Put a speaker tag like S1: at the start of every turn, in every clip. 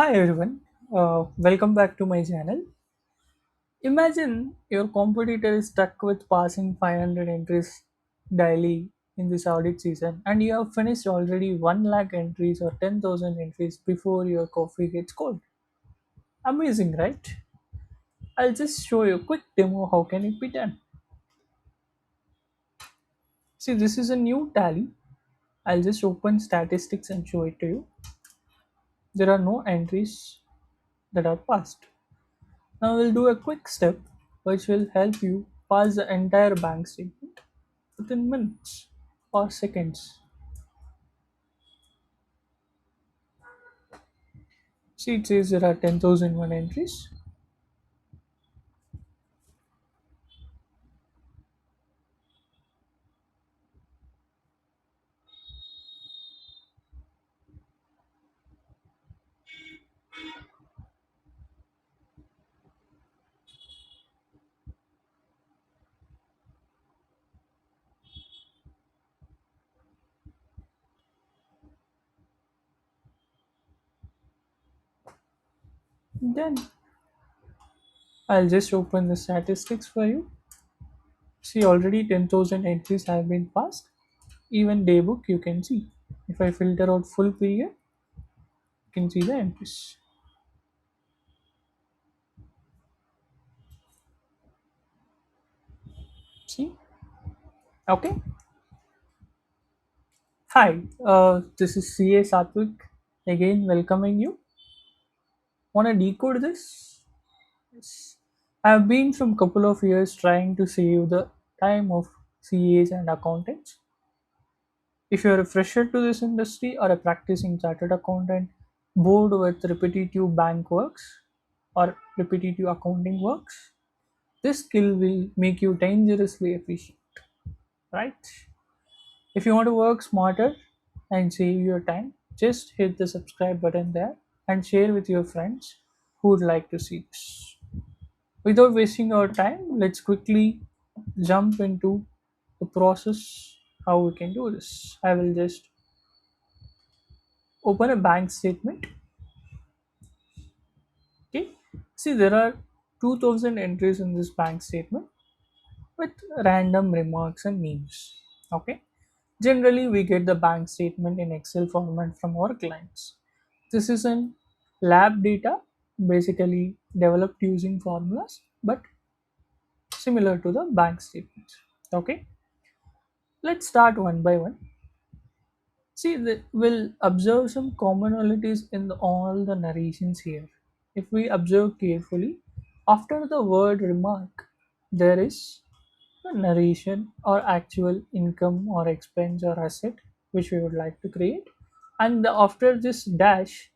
S1: Hi everyone, welcome back to my channel. Imagine your competitor is stuck with passing 500 entries daily in this audit season and you have finished already 1 lakh entries or 10,000 entries before your coffee gets cold. Amazing, right? I'll just show you a quick demo how can it be done. See, this is a new tally. I'll just open statistics and show it to you. There are no entries that are passed. Now we'll do a quick step which will help you pass the entire bank statement within minutes or seconds. See, it says there are 10,001 entries. Then I'll just open the statistics for you. See, already 10,000 entries have been passed. Even Daybook you can see. If I filter out full period, you can see the entries. See? Okay. Hi, this is CA Satvik again welcoming you. Wanna decode this? Yes. I've been from couple of years trying to save the time of CAs and accountants. If you're a fresher to this industry or a practicing chartered accountant bored with repetitive bank works or repetitive accounting works, this skill will make you dangerously efficient, right? If you want to work smarter and save your time, just hit the subscribe button there and share with your friends who would like to see this. Without wasting our time, let's quickly jump into the process how we can do this. I will just open a bank statement. Okay, see there are 2000 entries in this bank statement with random remarks and names. Okay, generally we get the bank statement in Excel format from our clients. This is an lab data basically developed using formulas but similar to the bank statements. Okay, let's start one by one. See, we'll observe some commonalities in all the narrations here. If we observe carefully, after the word remark, there is a narration or actual income or expense or asset which we would like to create. And after this dash,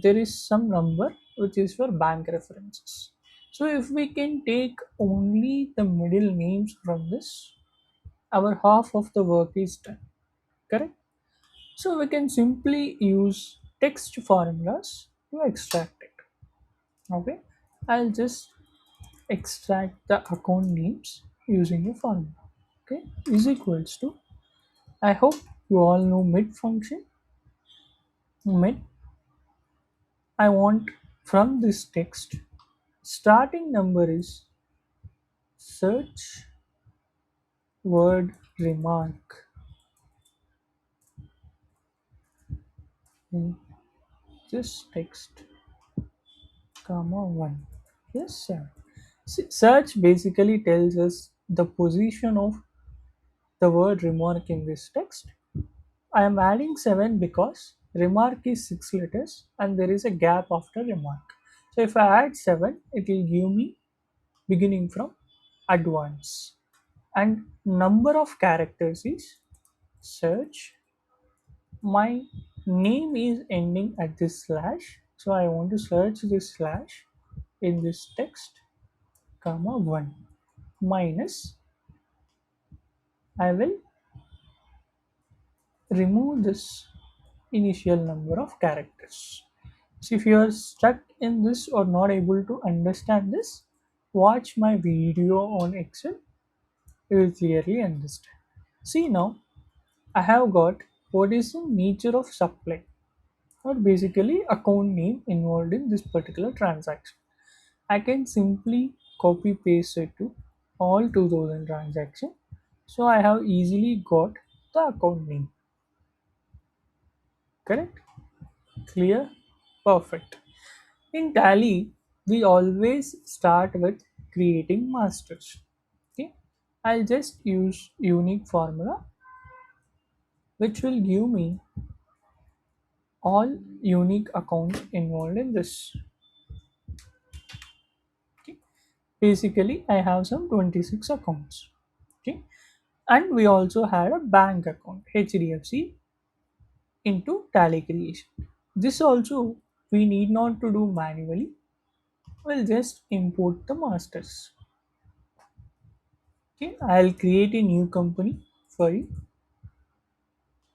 S1: there is some number which is for bank references. So if we can take only the middle names from this, our half of the work is done. Correct? So we can simply use text formulas to extract it. Okay, I'll just extract the account names using a formula. Okay, is equals to. I hope you all know mid function. Mid. I want from this text starting number is search word remark in this text, comma one. Yes, sir. Search basically tells us the position of the word remark in this text. I am adding 7 because remark is 6 letters and there is a gap after remark. So if I add 7, it will give me beginning from advance. And number of characters is search. My name is ending at this slash. So I want to search this slash in this text, comma 1 minus. I will remove this initial number of characters. So if you are stuck in this or not able to understand this, watch my video on Excel. You will clearly understand. See now, I have got what is the nature of supply. or basically account name involved in this particular transaction. I can simply copy paste it to all 2000 transactions. So I have easily got the account name. Correct? Clear? Perfect. In Tally, we always start with creating masters. Okay? I'll just use unique formula which will give me all unique accounts involved in this. Okay? Basically, I have some 26 accounts. Okay? And we also had a bank account, HDFC, into Tally creation. This also we need not to do manually. We'll just import the masters. Okay, I'll create a new company for you.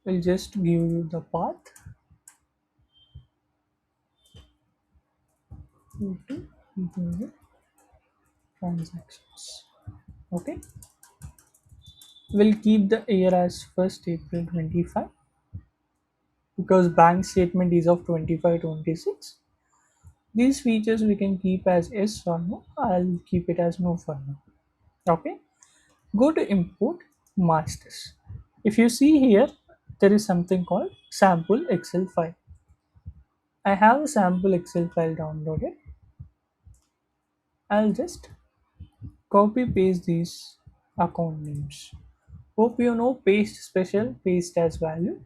S1: We'll just give you the path to the transactions. Okay, we'll keep the year as 1st April 25 because bank statement is of 25-26. These features we can keep as yes or no. I'll keep it as no for now. Okay, go to import masters. If you see here, there is something called sample Excel file. I have a sample Excel file downloaded. I'll just copy paste these account names. Hope you know paste special, paste as value.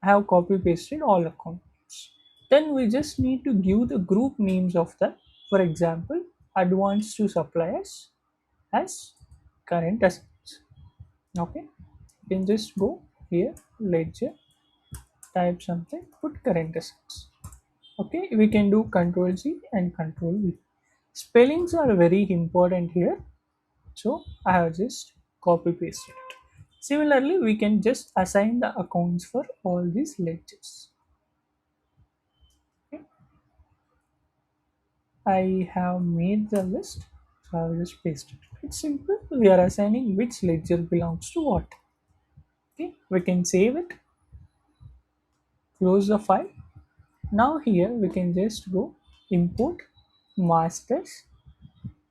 S1: I have copy pasted all accounts. Then we just need to give the group names of them. For example, advance to suppliers as current assets. Okay, you can just go here, ledger, type something, put current assets. Okay, we can do control C and control V. Spellings are very important here, so I have just copy pasted it. Similarly, we can just assign the accounts for all these ledgers. Okay. I have made the list, so I will just paste it. It's simple. We are assigning which ledger belongs to what. Okay, we can save it, close the file. Now here we can just go import masters.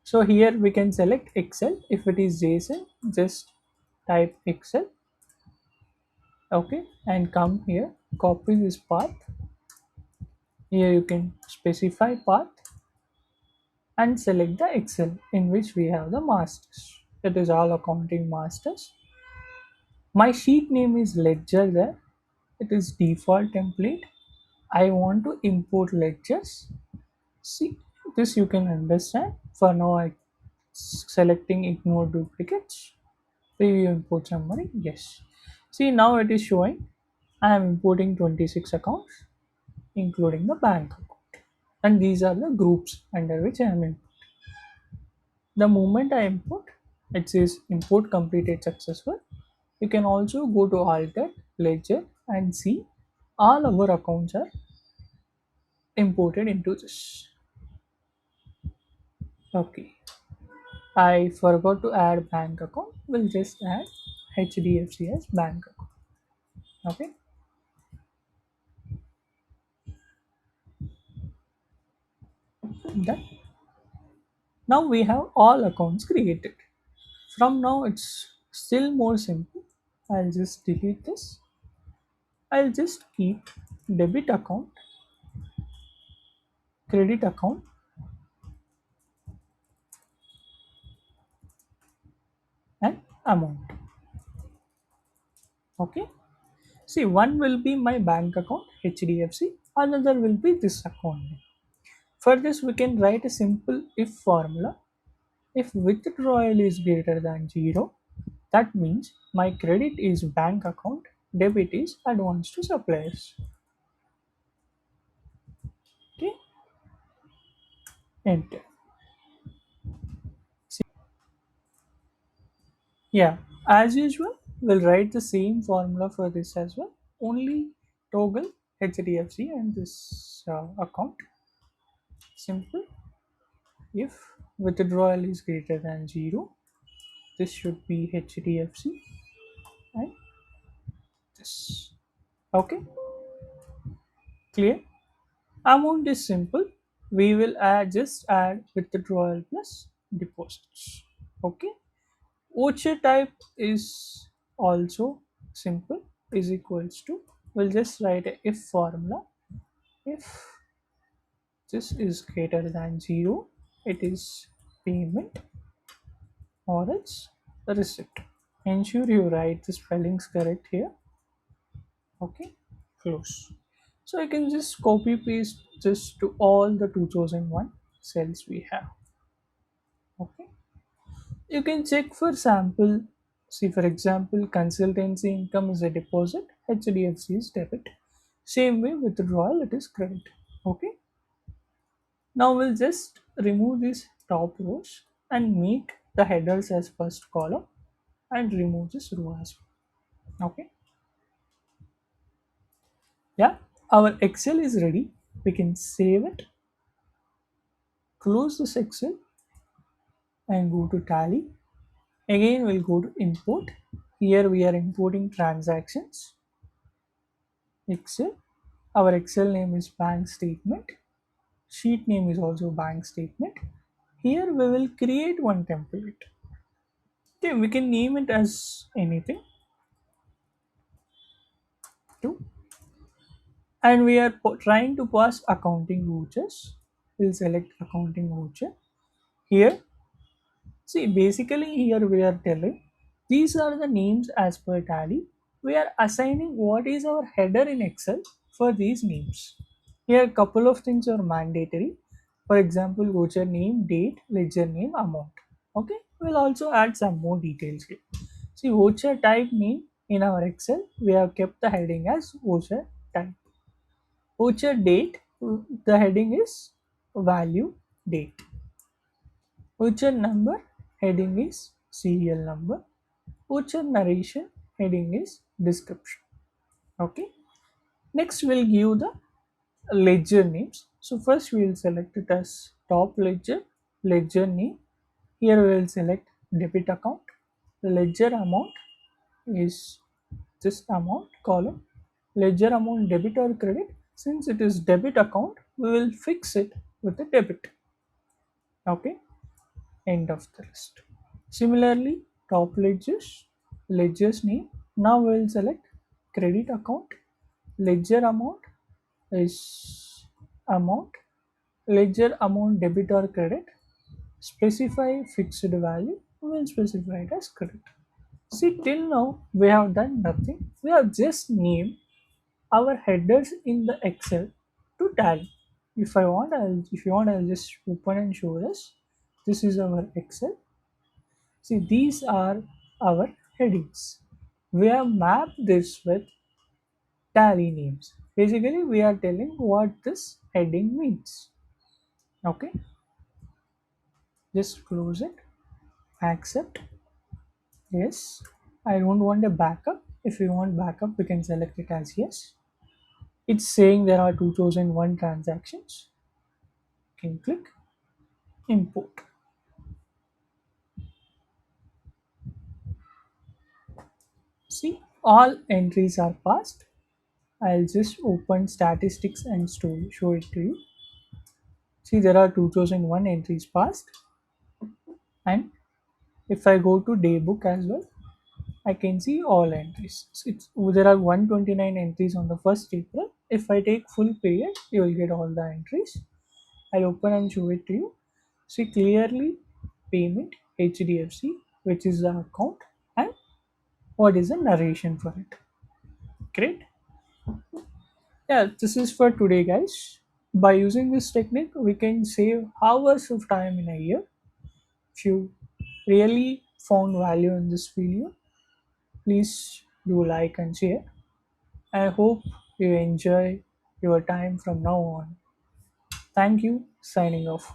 S1: So here we can select Excel. If it is JSON, just type Excel. Okay, and come here, copy this path. Here you can specify path and select the Excel in which we have the masters. That is all accounting masters. My sheet name is ledger there. It is default template. I want to import ledgers. See, this you can understand. For now, I selecting ignore duplicates. Preview import summary. Yes. See, now it is showing I am importing 26 accounts, including the bank account. And these are the groups under which I am in. The moment I import, it says import completed successful. You can also go to alter ledger and see all our accounts are imported into this. Okay, I forgot to add bank account. We'll just add HDFC as bank account. Okay, done. Now we have all accounts created. From now it's still more simple. I'll just delete this. I'll just keep debit account, credit account, and amount. Okay. See, one will be my bank account HDFC, another will be this account name. For this, we can write a simple if formula. If withdrawal is greater than 0, that means my credit is bank account, debit is advance to suppliers. Okay, enter. See, yeah, as usual, we'll write the same formula for this as well. Only toggle HDFC and this account. Simple. If withdrawal is greater than 0, this should be HDFC and this. Okay. Clear? Amount is simple. We will just add withdrawal plus deposits. Okay. Voucher type is also simple, is equals to, we'll just write a if formula. If this is greater than 0, it is payment or it's a receipt. Ensure you write the spellings correct here. Okay, close. So I can just copy paste this to all the 2001 cells we have. Okay, you can check for sample. See, for example, consultancy income is a deposit, HDFC is debit. Same way withdrawal, it is credit. Okay, now we'll just remove these top rows and make the headers as first column and remove this row as well. Okay, yeah, our Excel is ready. We can save it, close this Excel and go to tally. Again, we'll go to import. Here we are importing transactions. Excel. Our Excel name is bank statement. Sheet name is also bank statement. Here we will create one template. Okay, we can name it as anything too. And we are trying to pass accounting vouchers. We'll select accounting voucher. Here, see, basically here we are telling these are the names as per tally. We are assigning what is our header in Excel for these names. Here a couple of things are mandatory. For example, voucher name, date, ledger name, amount. Okay, we'll also add some more details here. See, voucher type name in our Excel, we have kept the heading as voucher type. Voucher date, the heading is value date. Voucher number, heading is serial number. Voucher narration, heading is description. Okay. Next, we'll give the ledger names. So first we will select it as top ledger, ledger name. Here we will select debit account. Ledger amount is this amount column. Ledger amount debit or credit. Since it is debit account, we will fix it with the debit. Okay. End of the list. Similarly, top ledgers, ledger's name. Now we will select credit account. Ledger amount is amount. Ledger amount debit or credit. Specify fixed value. We will specify it as credit. See, till now we have done nothing. We have just named our headers in the Excel to tally. If you want, I'll just open and show this. This is our Excel. See, these are our headings. We have mapped this with tally names. Basically, we are telling what this heading means. Okay, just close it, accept. Yes, I don't want a backup. If you want backup, we can select it as yes. It's saying there are 2001 transactions. You can click import. See, all entries are passed. I'll just open statistics and show it to you. See, there are 2001 entries passed, and if I go to Daybook as well, I can see all entries. So there are 129 entries on the 1st April. If I take full period, you will get all the entries. I'll open and show it to you. See clearly payment HDFC, which is the account, and what is the narration for it. Great. Yeah, this is for today, guys. By using this technique, we can save hours of time in a year. If you really found value in this video, please do like and share. I hope you enjoy your time from now on. Thank you. Signing off.